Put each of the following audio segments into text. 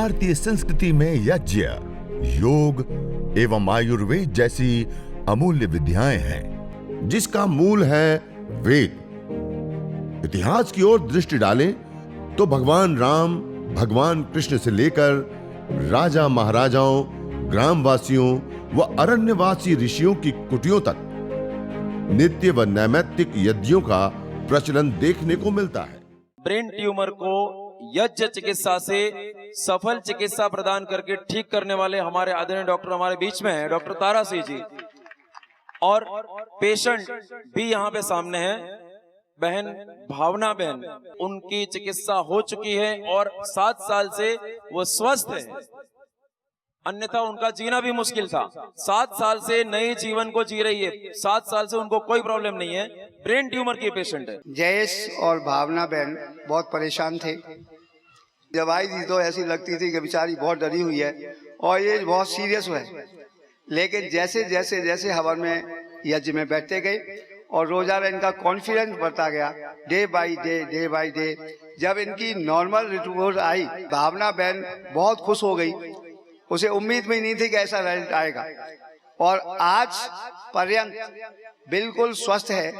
भारतीय संस्कृति में यज्ञ, योग एवं आयुर्वेद जैसी अमूल्य विद्याएं हैं, जिसका मूल है वेद। इतिहास की ओर दृष्टि डालें तो भगवान राम, भगवान कृष्ण से लेकर राजा महाराजाओं, ग्रामवासियों व अरण्यवासी ऋषियों की कुटियों तक नित्य व नैमित्तिक यज्ञों का प्रचलन देखने को मिलता है। ब्रेन ट्यूमर को यज्ञ चिकित्सा से सफल चिकित्सा प्रदान करके ठीक करने वाले हमारे आदरणीय डॉक्टर हमारे बीच में हैं, डॉक्टर तारा सिंह जी। और पेशेंट भी यहाँ पे सामने है, बहन भावना बहन, उनकी चिकित्सा हो चुकी है और 7 साल से वो स्वस्थ है, अन्यथा उनका जीना भी मुश्किल था। 7 साल से नए जीवन को जी रही है, 7 साल से उनको कोई प्रॉब्लम नहीं है, ब्रेन ट्यूमर की पेशेंट है। जयेश और भावना बहन बहुत परेशान थे। दवाई दी तो ऐसी लगती थी कि बेचारी बहुत डरी हुई है और ये बहुत सीरियस है, लेकिन जैसे जैसे जैसे हवन में यज्ञ में बैठते गए और रोजाना इनका कॉन्फिडेंस बढ़ता गया, डे बाय डे, जब इनकी नॉर्मल रिपोर्ट आई, भावना बहन बहुत खुश हो गई। उसे उम्मीद भी नहीं थी कि ऐसा रिजल्ट आएगा और आज पर्यंत बिल्कुल स्वस्थ है,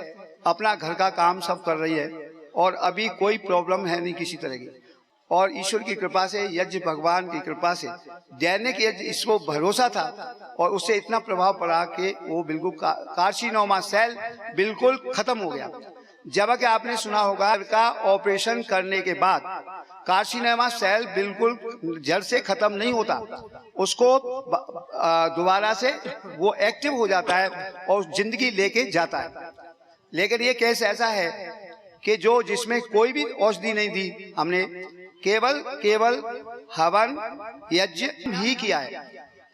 अपना घर का काम सब कर रही है और अभी कोई प्रॉब्लम है नहीं किसी तरह की। और ईश्वर की कृपा से, यज्ञ भगवान की कृपा से, दैनिक यज्ञ इसको भरोसा था और उससे इतना प्रभाव पड़ा कि वो बिल्कुल कार्सिनोमा सेल बिल्कुल खत्म हो गया। जबकि आपने सुना होगा का ऑपरेशन करने के बाद कार्सिनोमा सेल बिल्कुल जड़ से खत्म नहीं होता, उसको दोबारा से वो एक्टिव हो जाता है और जिंदगी लेके जाता है। लेकिन ये केस ऐसा है कि जो जिसमें कोई भी औषधि नहीं दी, हमने केवल हवन यज्ञ ही किया है।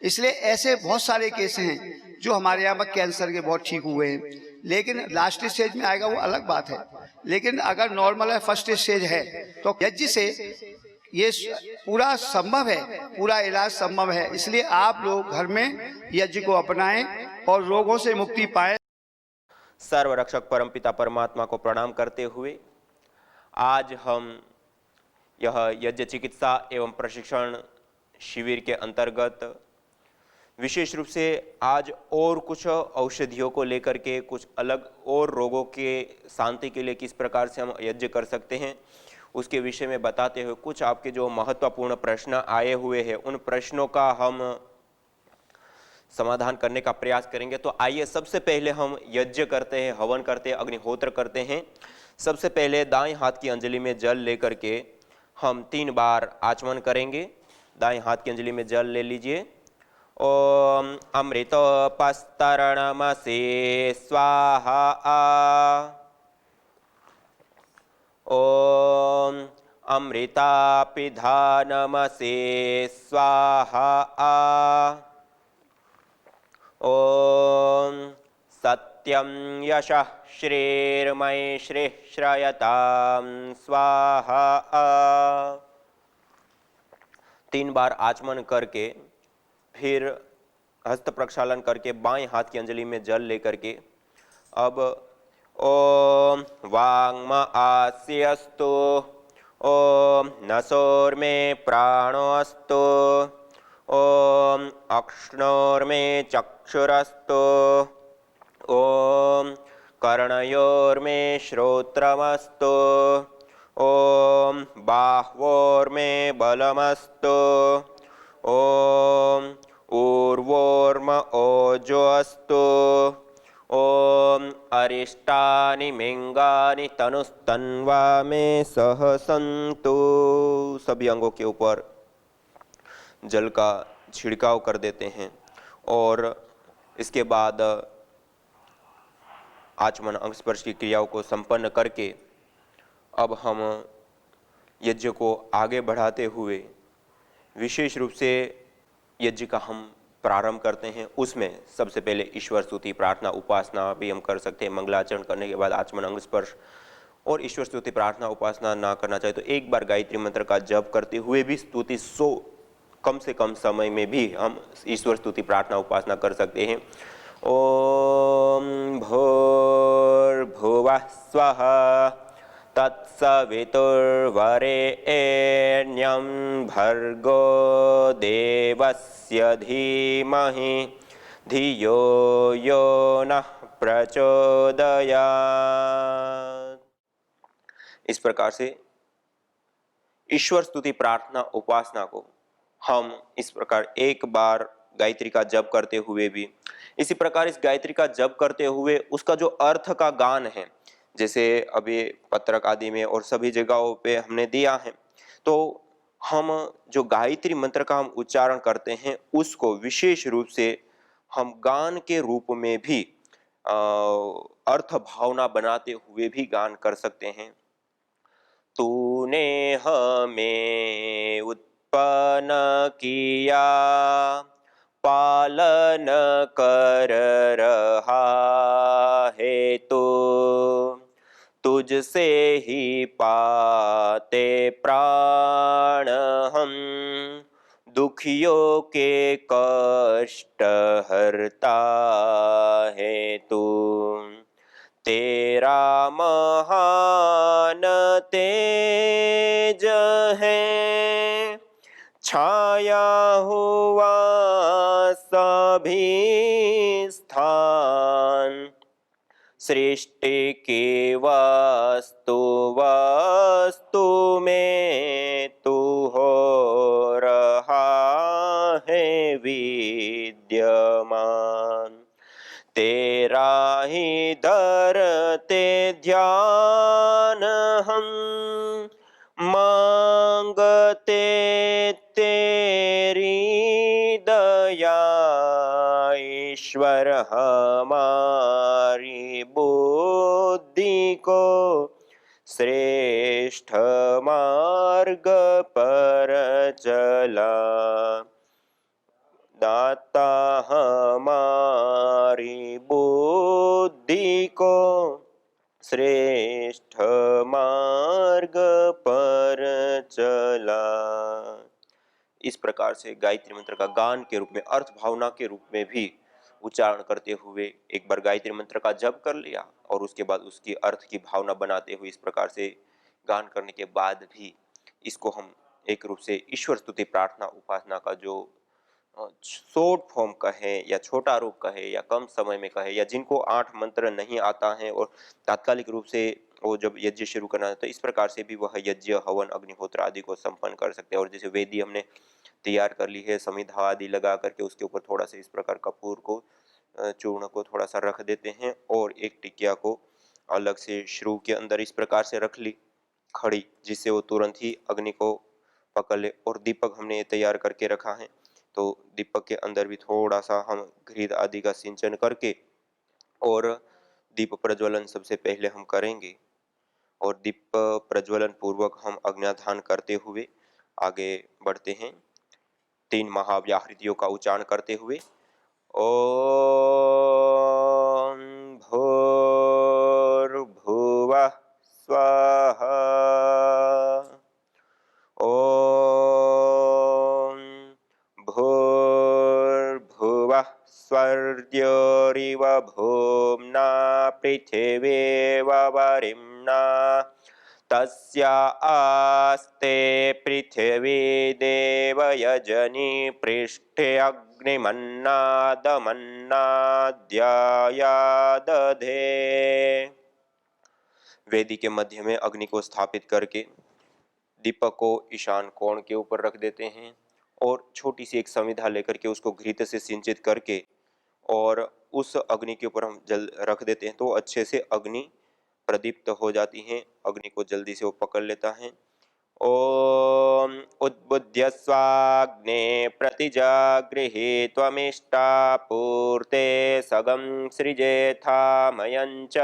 इसलिए ऐसे बहुत सारे केस हैं जो हमारे यहाँ पर कैंसर के बहुत ठीक हुए हैं, लेकिन लास्ट स्टेज में आएगा वो अलग बात है। लेकिन अगर नॉर्मल है, फर्स्ट स्टेज है, तो यज्ञ से ये पूरा संभव है, पूरा इलाज संभव है। इसलिए आप लोग घर में यज्ञ को अपनाएं और रोगों से मुक्ति पाएं। सर्वरक्षक परमपिता परमात्मा को प्रणाम करते हुए आज हम यह यज्ञ चिकित्सा एवं प्रशिक्षण शिविर के अंतर्गत विशेष रूप से आज और कुछ औषधियों को लेकर के, कुछ अलग और रोगों के शांति के लिए किस प्रकार से हम यज्ञ कर सकते हैं उसके विषय में बताते हुए कुछ आपके जो महत्वपूर्ण प्रश्न आए हुए हैं उन प्रश्नों का हम समाधान करने का प्रयास करेंगे। तो आइए सबसे पहले हम यज्ञ करते हैं, हवन करते हैं, अग्निहोत्र करते हैं। सबसे पहले दाएं हाथ की अंजलि में जल लेकर के हम 3 बार आचमन करेंगे। दाएं हाथ की अंजलि में जल ले लीजिए। ओम अमृतोपस्तरणमसे स्वाहा। ओम अमृतापिधानमसे स्वाहा। ओम सत्यं यशः श्रीर्मयि श्रीश्रयतां स्वाहा। 3 बार आचमन करके फिर हस्त प्रक्षालन करके बाएं हाथ की अंजलि में जल लेकर के अब ओम वांग्म आस्यस्तु, ओम नसोर्मे प्राणोऽस्तु, ओम अक्ष्णोर्मे चक्षुरस्तु, ओम कर्णयोर्मे श्रोत्रमस्तु, ओम बाह्वोर्मे बलमस्तु, ओम ऊर्वोर्म ओजोऽस्तु, ओम अरिष्टानि मिंगानि तनुस्तन्वा में सह सन्तु। सभी अंगों के ऊपर जल का छिड़काव कर देते हैं और इसके बाद आचमन अंग स्पर्श की क्रियाओं को संपन्न करके अब हम यज्ञ को आगे बढ़ाते हुए विशेष रूप से यज्ञ का हम प्रारंभ करते हैं। उसमें सबसे पहले ईश्वर स्तुति, प्रार्थना, उपासना भी हम कर सकते हैं। मंगलाचरण करने के बाद आचमन अंग स्पर्श और ईश्वर स्तुति, प्रार्थना, उपासना ना करना चाहे तो एक बार गायत्री मंत्र का जप करते हुए भी स्तुति 100 कम से कम समय में भी हम ईश्वर स्तुति, प्रार्थना, उपासना कर सकते हैं। ओम भूर्भुवः स्वः तत्सवितुर्वरेण्यं भर्गो देवस्य धीमहि धियो यो नः प्रचोदयात्। इस प्रकार से ईश्वर स्तुति प्रार्थना उपासना को हम इस प्रकार एक बार गायत्री का जप करते हुए भी, इसी प्रकार इस गायत्री का जप करते हुए उसका जो अर्थ का गान है, जैसे अभी पत्रक आदि में और सभी जगहों पे हमने दिया है, तो हम जो गायत्री मंत्र का हम उच्चारण करते हैं उसको विशेष रूप से हम गान के रूप में भी अर्थ भावना बनाते हुए भी गान कर सकते हैं। तूने हमें उत्पन्न किया, पालन कर रहा है तो तुझसे ही पाते प्राण हम, दुखियों के कष्ट हरता है तू। तेरा महान तेज है, छाया हुआ सभी स्थान, सृष्टि की वस्तु वस्तु में तू हो रहा है विद्यमान। तेरा ही धरते ध्यान हम, मांगते तेरी दया ईश्वर, हमारी बुद्धि को श्रेष्ठ मार्ग पर चला। दाता हमारी बुद्धि को श्रेष्ठ मार्ग पर चला। इस प्रकार से गायत्री मंत्र का गान के रूप में, अर्थ भावना के रूप में भी उच्चारण करते हुए एक बार गायत्री मंत्र का जप कर लिया और उसके बाद उसकी अर्थ की भावना बनाते हुए इस प्रकार से गान करने के बाद भी इसको हम एक रूप से ईश्वर स्तुति प्रार्थना उपासना का जो शॉर्ट फॉर्म कहे या छोटा रूप कहे या कम समय में कहे, या जिनको 8 मंत्र नहीं आता है और तात्कालिक रूप से वो जब यज्ञ शुरू करना है तो इस प्रकार से भी वह यज्ञ हवन अग्निहोत्र आदि को संपन्न कर सकते हैं। और जैसे वेदी हमने तैयार कर ली है, समिधा आदि लगा करके उसके ऊपर थोड़ा सा इस प्रकार कपूर को चूर्ण को थोड़ा सा रख देते हैं और एक टिकिया को अलग से श्रू के अंदर इस प्रकार से रख ली खड़ी, जिससे वो तुरंत ही अग्नि को पकड़ ले। और दीपक हमने तैयार करके रखा है, तो दीपक के अंदर भी थोड़ा सा हम घृत आदि का सिंचन करके और दीप प्रज्वलन सबसे पहले हम करेंगे। और दीप प्रज्वलन पूर्वक हम अग्न्याधान करते हुए आगे बढ़ते हैं 3 महाव्याहृतियों का उच्चारण करते हुए। ओम भूर्भुवः स्वाहा, ओम भूर्भुवः स्वर्द्योरिव भूम्ना पृथिवीव वरिम्ना, तस्या आस्ते पृथिवी देवयजनी पृष्ठे अग्निमन्नादमन्नाद्याया दधे। वेदी के मध्य में अग्नि को स्थापित करके दीपक को ईशान कोण के ऊपर रख देते हैं और छोटी सी एक समिधा लेकर के उसको घृत से सिंचित करके और उस अग्नि के ऊपर हम जल रख देते हैं, तो अच्छे से अग्नि प्रदीप्त हो जाती हैं, अग्नि को जल्दी से वो पकड़ लेता है। ओम उद्बुद्ध्य स्वाग्ने प्रतिजागृहे त्वमिष्टा पूर्ते सगं सृजेथामयञ्च,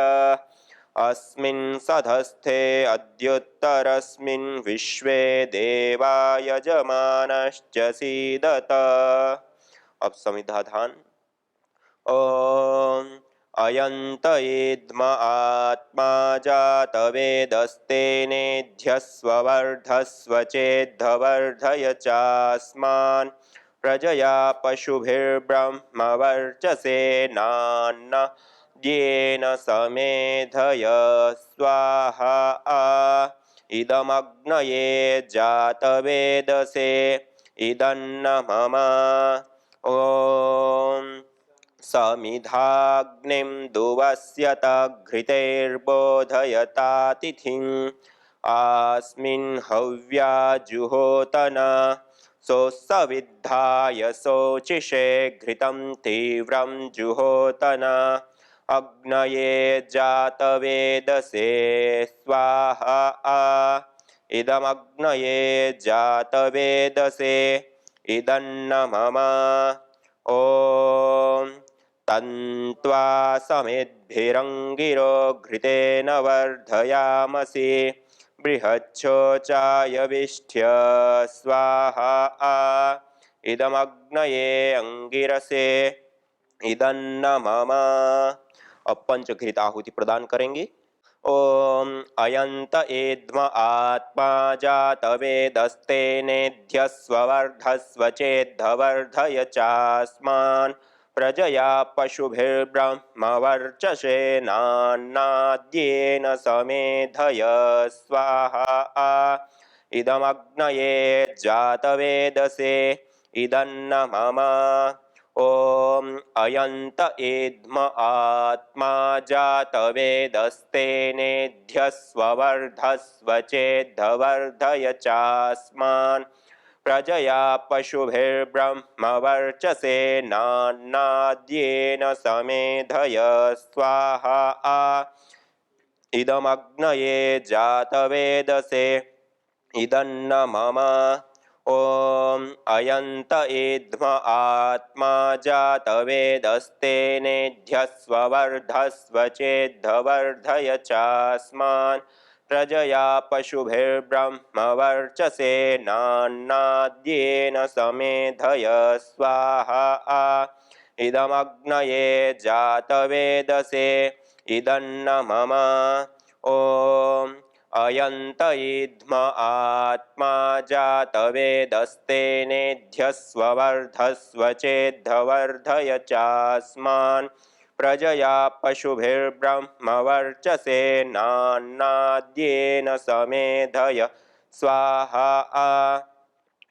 अस्मिन् सधस्थे अद्युत्तरस्मिन् विश्वे देवा यजमानश्च सीदत। अब समिधाधान। ओम अयंत इद्म आत्मा जातवेदस्तेनेध्यस्व वर्धस्व चेद्धवर्धय चास्मान्, प्रजया पशुभिर्ब्रह्म वर्चसे नान्न येन समेधय स्वाहा इदमग्नये जातवेदसे इदन्न मम ॐ समिधाग्निं दुवस्यत घृतैर्बोधयतातिथिम् अस्मिन् हव्या जुहोतन सोऽसविद्धाय शोचिषे घृतं तीव्रं जुहोतन अग्नये जातवेदसे स्वाहा इदमग्नये जातवेदसे इदन्न मम ॐ तन्त्वा समेद्भिरङ्गिरो घृतेन वर्धयामसि बृहच्छोचायविष्ठ्य स्वाहा इदमग्नये अंगिरसे इदन्न मम। अब पंचघृत आहुति प्रदान करेंगे। ओम अयंत एद्म आत्मा जातवेदस्तेनेध्यस्वर्धस्व चेद्धवर्धय चास्मान् प्रजया पशुभिर्ब्रह्मवर्चसेनान्नाद्येन समेधय स्वाहा इदमग्नये जातवेदसे इदन्न मम ॐ अयंत एद्म आत्मा जातवेदस्तेनेध्यस्वर्धस्व चेद्धवर्धय चास्मान् प्रजया पशुभिर्ब्रह्मवर्चसेनान्नाद्येन समेधय स्वाहा इदमग्नये जातवेदसे इदन्न मम ॐ अयंत एद्म आत्मा जातवेदस्तेनेध्यस्वर्धस्व चेद्धवर्धय चास्मान् प्रजया पशुभिर्ब्रह्मवर्चसेनान्नाद्येन समेधय स्वाहा इदमग्नये जातवेदसे इदन्न मम ॐ अयंत इद्म आत्मा जातवेदस्तेनेध्यस्वर्धस्व चेद्धवर्धय चास्मान् प्रजया पशुभिर्ब्रह्मवर्चसेनान्नाद्येन समेधय स्वाहा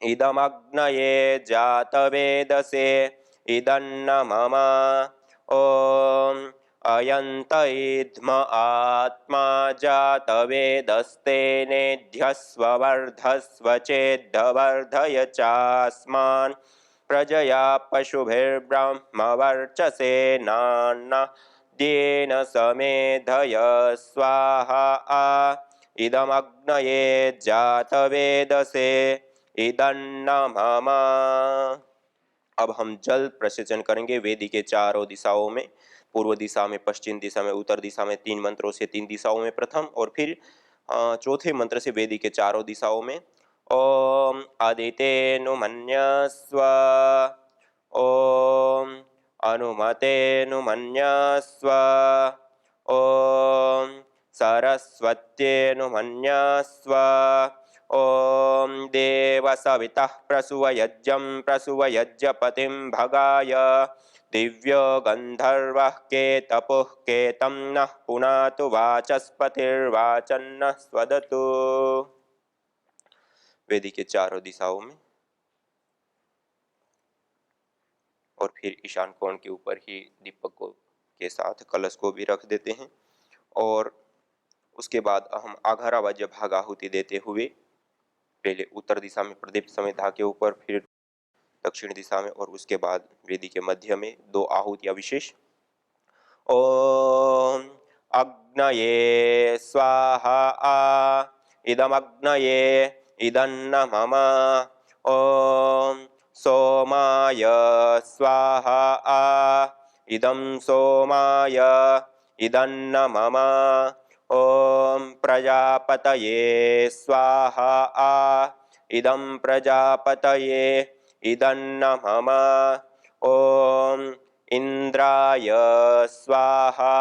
इदमग्नये जातवेदसे इदन्न मम ॐ अयंत इद्म आत्मा जातवेदस्तेनेध्यस्वर्धस्व चेद्धवर्धय चास्मान् प्रजया पशुभिर्ब्रह्मवर्चसेनान्नाद्येन समेधय स्वाहा इदमग्नये जातवेदसे इदन्न मम। अब हम जल प्रसेचन करेंगे वेदी के चारों दिशाओं में, पूर्व दिशा में, पश्चिम दिशा में, उत्तर दिशा में, 3 मंत्रों से 3 दिशाओं में प्रथम, और फिर चौथे मंत्र से वेदी के चारों दिशाओं में। ओम आदितेनुमन्यस्व ओम अनुमतेनुमन्यस्व ओम सरस्वत्येनुमन्यस्व ओम देवसवितः प्रसूवयज्ञं प्रसूवयज्ञपतिं भगाय दिव्यो गंधर्वः केतपुः केतं नः पुनातु वाचस्पतिर्वाचन्नः स्वदतु। वेदी के चारों दिशाओं में, और फिर ईशान कोण के ऊपर ही दीपक को के साथ कलश को भी रख देते हैं। और उसके बाद हम आघारा वाज्य भाग आहुति देते हुए पहले उत्तर दिशा में प्रदीप समेधा के ऊपर, फिर दक्षिण दिशा में, और उसके बाद वेदी के मध्य में 2 आहुतियां विशेष। ओम अग्नये स्वाहा इदमग्नये इदन्न मम ओम सोमाय स्वाहा इदं सोमाय इदन्न मम ओम प्रजापतये स्वाहा इदं प्रजापतये इदन्न मम ओम इंद्राय स्वाहा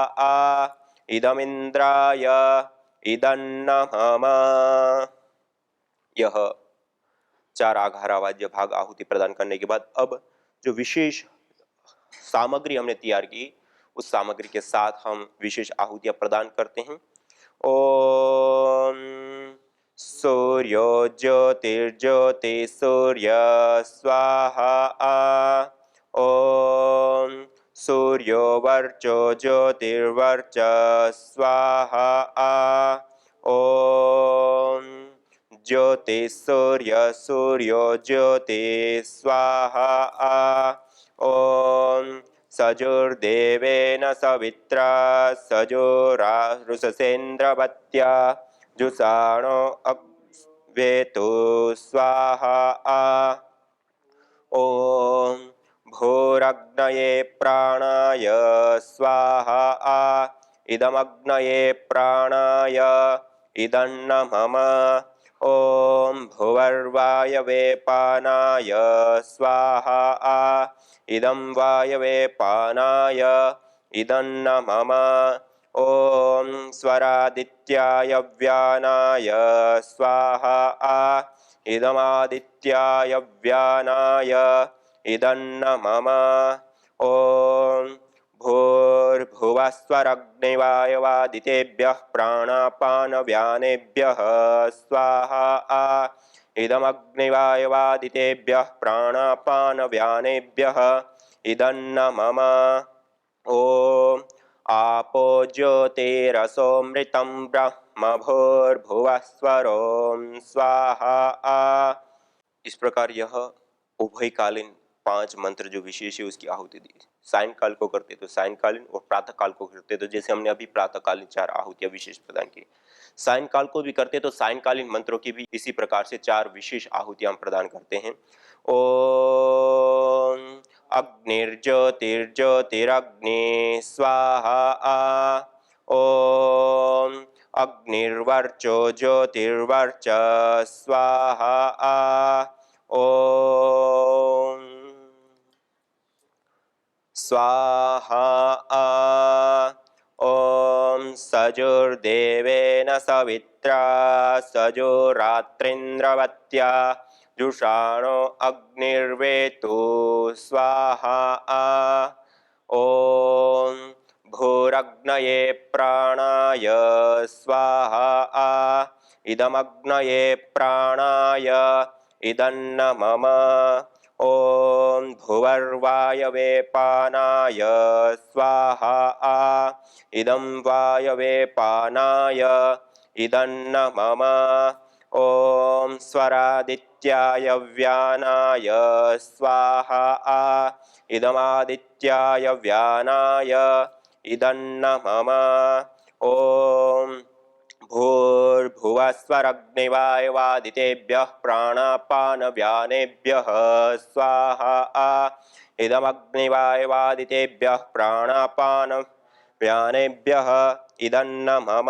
इदमिंद्राय इदन्न मम। यह 4 आघारा वाद्य भाग आहुति प्रदान करने के बाद अब जो विशेष सामग्री हमने तैयार की उस सामग्री के साथ हम विशेष आहुतियां प्रदान करते हैं। ओम सूर्यो ज्योतिर्ज्योति सूर्य स्वाहा। ओम सूर्यो वर्चो ज्योतिर्वर्च स्वाहा। ओम ज्योति सूर्य सूर्यो ज्योति स्वाहा। ओम सजुर्देवेन सवित्रा सजुरारुषसेन्द्रवत्या जुषाणो अग्वेतो स्वाहा। ओम भूरग्नये प्राणाय स्वाहा। इदमग्नये प्राणाय इदन्नमम। ओम भुवर्वायवे पानाय स्वाहा। इदं वायवे पानाय इदन्नमम। ओम स्वरादित्याय व्यानाय स्वाहा। इदमादित्याय व्यानाय इदन्नमम। ओम भूर्भुवस्वरग्निवायवादितेभ्यः प्राणापानव्यानेभ्यः स्वाहा। इदमग्निवायवादितेभ्यः प्राणापानव्यानेभ्यः इदन्नमम। ओम आपो ज्योतिरसोमृतं ब्रह्म भूर्भुवस्वरों स्वाहा। इस प्रकार यह उभयकालीन 5 मंत्र जो विशेष है उसकी आहुति दी। सायंकाल को करते तो सायंकालीन और प्रातः काल को करते तो जैसे हमने अभी प्रातःकालीन 4 आहुतियां विशेष प्रदान की, सायंकाल को भी करते तो सायंकालीन मंत्रों की भी इसी प्रकार से 4 विशेष आहुतियां हम प्रदान करते हैं। ओम अग्निर्ज्योतिर्ज्योतिरग्नि स्वाहा। ओम अग्निर्वर्चो ज्योतिर्वर्च स्वाहा। ओम स्वाहा। ओम सजुर्देवेन सवित्रा सजुरात्रिन्द्रवत्या जुषाणो अग्निर्वेतो स्वाहा। ओम भूरग्नये प्राणाय स्वाहा। इदमग्नये प्राणाय इदन्नमम। ओम भुवर्वायवे पानाय स्वाहा। इदं वायवे पानाय इदन्नमम। ओम स्वरादित्याय व्यानाय स्वाहा। इदमादित्याय व्यानाय इदन्नमम। ओम भूर्भुवस्वरग्निवायवादितेभ्यः प्राणापानव्यानेभ्यः स्वाहा। इदमग्निवायवादितेभ्यः प्राणापानव्यानेभ्यः इदन्नमम।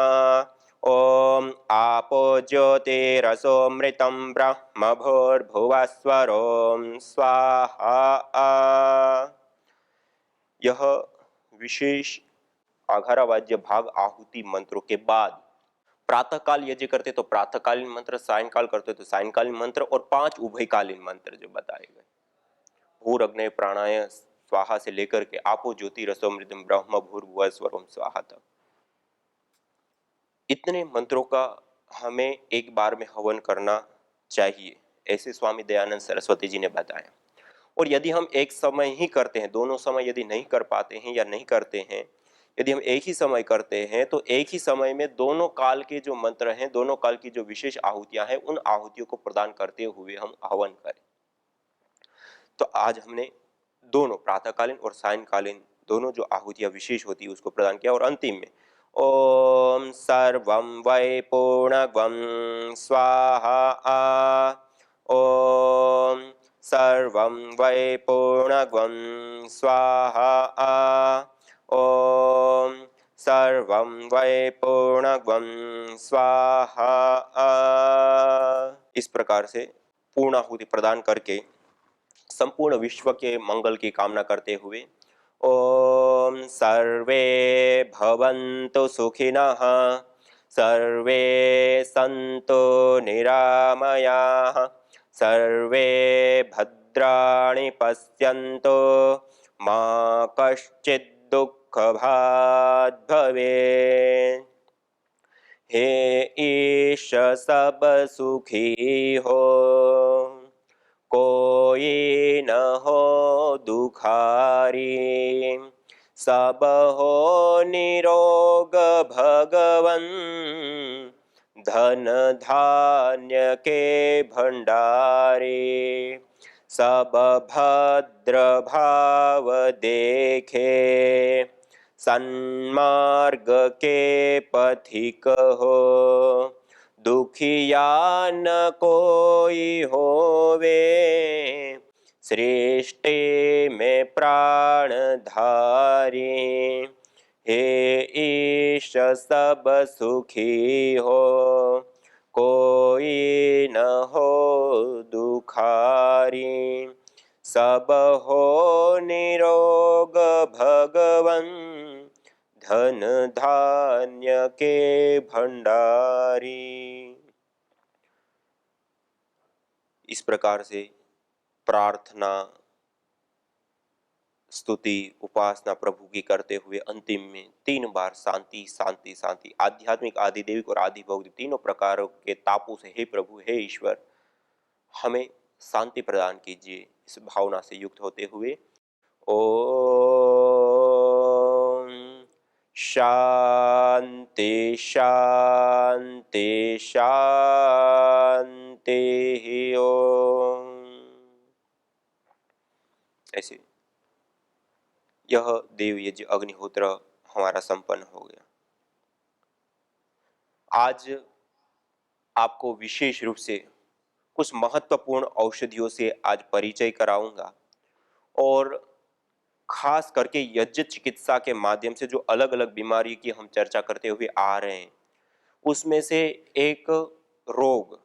ओम आपो ज्योतिरसोमृतं ब्रह्म भूर्भुवस्वरों स्वाहा। यह विशेष आघारावाज्य भाग आहुति मंत्रों के बाद प्रातःकाल यज्ञ करते तो प्रातःकालीन मंत्र, सायंकाल करते तो सायंकालीन मंत्र और 5 उभयकालीन मंत्र जो बताए गए, भूरग्नये प्राणाय स्वाहा से लेकर के आपो ज्योति रसोमृतम ब्रह्म भूर्भुवस्वरं स्वाहा तक, इतने मंत्रों का हमें एक बार में हवन करना चाहिए, ऐसे स्वामी दयानंद सरस्वती जी ने बताया। और यदि हम एक समय ही करते हैं, दोनों समय यदि नहीं कर पाते हैं या नहीं करते हैं, यदि हम एक ही समय करते हैं तो एक ही समय में दोनों काल के जो मंत्र हैं, दोनों काल की जो विशेष आहुतियां हैं, उन आहुतियों को प्रदान करते हुए हम हवन करें। तो आज हमने दोनों प्रातःकालीन और सायंकालीन दोनों जो आहुतियां विशेष होती है उसको प्रदान किया। और अंतिम में ओम सर्वं वै पूर्णगं स्वाहा। ओम सर्वं वै पूर्णगं स्वाहा। ओम सर्वं वै पूर्णगं स्वाहा। इस प्रकार से पूर्णाहुति प्रदान करके संपूर्ण विश्व के मंगल की कामना करते हुए ओम सर्वे भवन्तु सुखिनः सर्वे सन्तु निरामयाः सर्वे भद्राणि पश्यन्तु मा कश्चित् दुख भाद भवे। हे ईश सब सुखी हो, कोई न हो दुखारी। सब हो निरोग भगवन, धन धान्य के भंडारे। सब भद्र भाव देखे, सन्मार्ग के पथिक हो। दुखिया न कोई होवे, सृष्टि में प्राण धारी। हे ईश सब सुखी हो, कोई न हो दुखारी। सब हो निरोग भगवन, धन धान्य के भंडारी। इस प्रकार से प्रार्थना, स्तुति, उपासना प्रभु की करते हुए अंतिम में 3 बार शांति शांति शांति, आध्यात्मिक, आधिदैविक और आधि भौतिक तीनों प्रकारों के तापों से हे प्रभु, हे ईश्वर, हमें शांति प्रदान कीजिए। इस भावना से युक्त होते हुए ओम शांति शांति शांति ओम। ऐसे यह देव यज्ञ अग्निहोत्र हमारा संपन्न हो गया। आज आपको विशेष रूप से कुछ महत्वपूर्ण औषधियों से आज परिचय कराऊंगा और खास करके यज्ञ चिकित्सा के माध्यम से जो अलग अलग बीमारी की हम चर्चा करते हुए आ रहे हैं, उसमें से एक रोग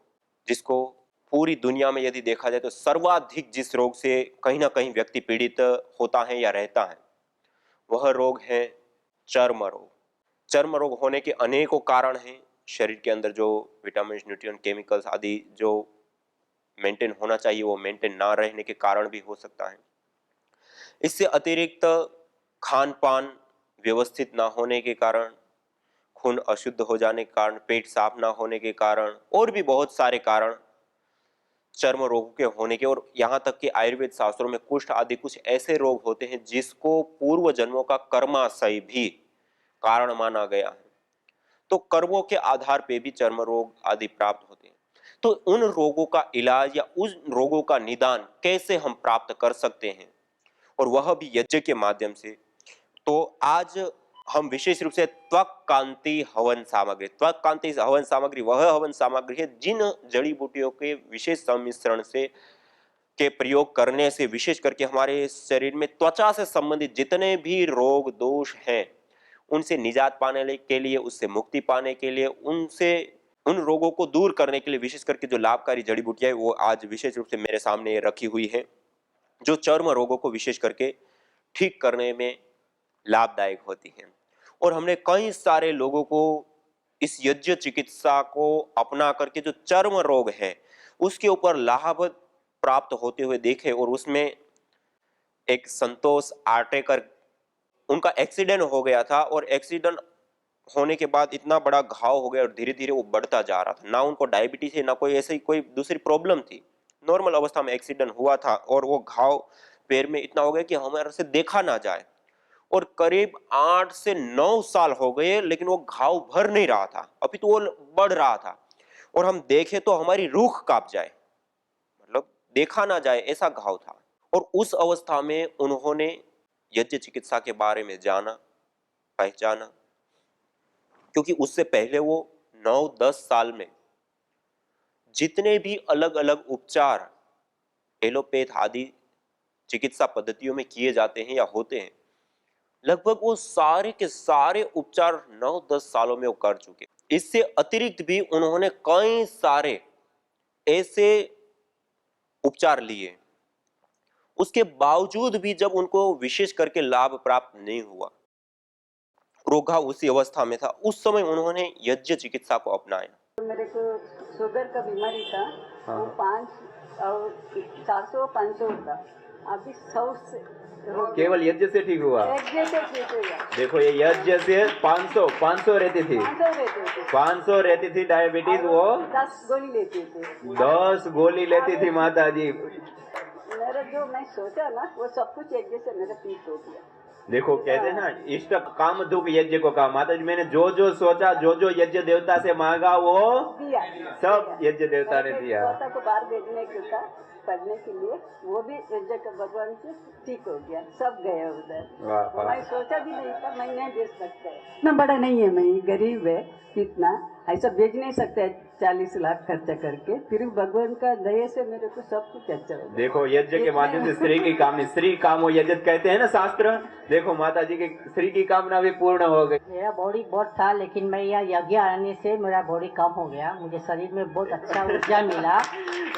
जिसको पूरी दुनिया में यदि देखा जाए तो सर्वाधिक जिस रोग से कहीं ना कहीं व्यक्ति पीड़ित होता है या रहता है, वह रोग है चर्म रोग। चर्म रोग होने के अनेकों कारण हैं। शरीर के अंदर जो विटामिन, न्यूट्रिएंट, केमिकल्स आदि जो मेंटेन होना चाहिए वो मेंटेन ना रहने के कारण भी हो सकता है। इससे अतिरिक्त खान पान व्यवस्थित ना होने के कारण, खून अशुद्ध हो जाने के कारण, पेट साफ ना होने के कारण और भी बहुत सारे कारण चर्म रोगों के होने के। और यहाँ तक कि आयुर्वेद शास्त्रों में कुष्ठ आदि कुछ ऐसे रोग होते हैं जिसको पूर्व जन्मों का कर्माशय भी कारण माना गया है। तो कर्मों के आधार पे भी चर्म रोग आदि प्राप्त होते हैं। तो उन रोगों का इलाज या उन रोगों का निदान कैसे हम प्राप्त कर सकते हैं, और वह भी यज्ञ के माध्यम से। तो आज हम विशेष रूप से त्वक कांति हवन सामग्री, त्वक कांति हवन सामग्री वह हवन सामग्री है जिन जड़ी बूटियों के विशेष सम्मिश्रण से के प्रयोग करने से विशेष करके हमारे शरीर में त्वचा से संबंधित जितने भी रोग दोष हैं उनसे निजात पाने के लिए, उससे मुक्ति पाने के लिए, उन रोगों को दूर करने के लिए विशेष करके जो लाभकारी जड़ी बूटियां वो आज विशेष रूप से मेरे सामने रखी हुई है, जो चर्म रोगों को विशेष करके ठीक करने में लाभदायक होती हैं। और हमने कई सारे लोगों को इस यज्ञ चिकित्सा को अपना करके जो चर्म रोग है उसके ऊपर लाभ प्राप्त होते हुए देखे। और उसमें एक संतोष आटेकर, उनका एक्सीडेंट हो गया था और एक्सीडेंट होने के बाद इतना बड़ा घाव हो गया और धीरे धीरे वो बढ़ता जा रहा था। ना उनको डायबिटीज है ना कोई ऐसी कोई दूसरी प्रॉब्लम थी, नॉर्मल अवस्था में एक्सीडेंट हुआ था और वो घाव पैर में इतना हो गया कि हमारे से देखा ना जाए। और करीब 8 से 9 साल हो गए लेकिन वो घाव भर नहीं रहा था, अभी तो वो बढ़ रहा था और हम देखें तो हमारी रूह कांप जाए, मतलब देखा ना जाए ऐसा घाव था। और उस अवस्था में उन्होंने यज्ञ चिकित्सा के बारे में जाना, पहचाना, क्योंकि उससे पहले वो 9-10 साल में जितने भी अलग अलग उपचार एलोपैथ आदि चिकित्सा पद्धतियों में किए जाते हैं या होते हैं, लगभग वो सारे के सारे उपचार 9-10 सालों में वो कर चुके। इससे अतिरिक्त भी उन्होंने कई सारे ऐसे उपचार लिए, उसके बावजूद भी जब उनको विशेष करके लाभ प्राप्त नहीं हुआ, रोगा उसी अवस्था में था, उस समय उन्होंने यज्ञ चिकित्सा को अपनाया। मेरे को शुगर का बीमारी था, वो 500 और 400-500 था, अभी 100 से केवल यज्ञ से ठीक हुआ। यज्ञ से ठीक हुआ। देखो ये यज्ञ से 500 रहती थी, 500 रहते थे। 500 रहती थी डायबिटीज, वो 10 गोली लेती थी। 10 गोली लेती थी माता जी। मेरा जो मैं सोचा ना वो सब कुछ यज्ञ से मेरा ठीक हो गया। देखो कहते हैं ना, इष्ट काम दुख यज्ञ को कहा। माता जी मैंने जो जो सोचा, जो जो यज्ञ देवता से मांगा, वो दिया सब यज्ञ देवता ने दिया। देवता को बाहर भेजने के था पढ़ने के लिए, वो भी यज्ञ का भगवान से ठीक हो गया, सब गए उधर। वाह, वाह। मैं सोचा भी नहीं था मैं नहीं भेज सकता है, इतना बड़ा नहीं है, मैं गरीब है, इतना ऐसा भेज नहीं सकता 40 लाख खर्चा करके, फिर भगवान का दया से मेरे को सब कुछ अच्छा हो। देखो यज्ञ के माध्यम से स्त्री की कामना, स्त्री कामो यज्ञ कहते हैं ना शास्त्र। देखो माता जी की स्त्री की कामना भी पूर्ण हो गई। मेरा बॉडी बहुत था, लेकिन मैं यहाँ यज्ञ आने से मेरा बॉडी कम हो गया, मुझे शरीर में बहुत अच्छा ऊर्जा मिला।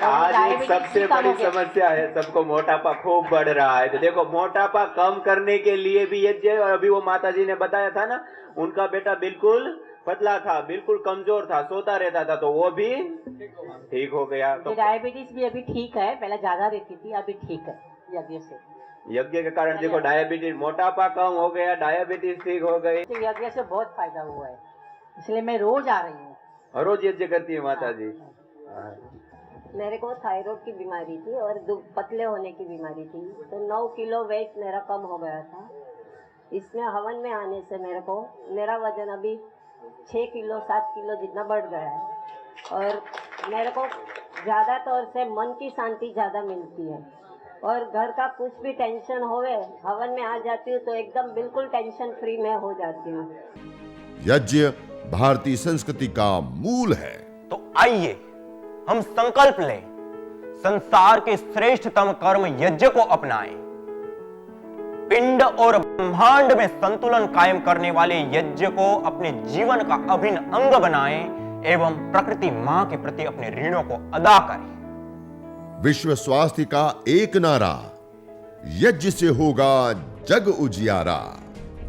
आज एक सबसे बड़ी समस्या है, सबको मोटापा खूब बढ़ रहा है। तो देखो मोटापा कम करने के लिए भी यज्ञ, और अभी वो माता जी ने बताया था ना, उनका बेटा बिल्कुल पतला था, बिल्कुल कमजोर था, सोता रहता था, तो वो भी ठीक हो गया। तो डायबिटीज भी अभी ठीक है, पहले ज्यादा रहती थी, अभी ठीक है यज्ञ से। यज्ञ के कारण देखो डायबिटीज, मोटापा कम हो गया, डायबिटीज ठीक हो गई। यज्ञ से बहुत फायदा हुआ है, इसलिए मैं रोज आ रही हूँ। हर रोज यज्ञ करती है माता जी। मेरे को थायराइड की बीमारी थी और पतले होने की बीमारी थी, तो 9 किलो वेट मेरा कम हो गया था। इसमें हवन में आने से मेरा वजन अभी 6 किलो 7 किलो जितना बढ़ गया है, और मेरे को ज़्यादा तौर से मन की शांति ज़्यादा मिलती है, और घर का कुछ भी टेंशन होवे हवन में आ जाती हूँ तो एकदम बिल्कुल टेंशन फ्री में हो जाती हूँ। यज्ञ भारतीय संस्कृति का मूल है। तो आइए हम संकल्प लें, संसार के श्रेष्ठतम कर्म यज्ञ को अपनाएं, पिंड और ब्रह्मांड में संतुलन कायम करने वाले यज्ञ को अपने जीवन का अभिन्न अंग बनाएं एवं प्रकृति मां के प्रति अपने ऋणों को अदा करें। विश्व स्वास्थ्य का एक नारा, यज्ञ से होगा जग उजियारा।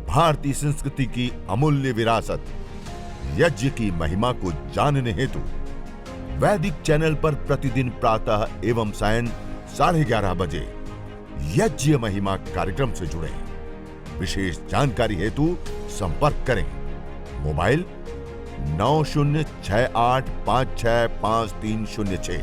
भारतीय संस्कृति की अमूल्य विरासत यज्ञ की महिमा को जानने हेतु वैदिक चैनल पर प्रतिदिन प्रातः एवं सायं 11:30 बजे यज्ञ महिमा कार्यक्रम से जुड़ें। विशेष जानकारी हेतु संपर्क करें। मोबाइल 9068565306।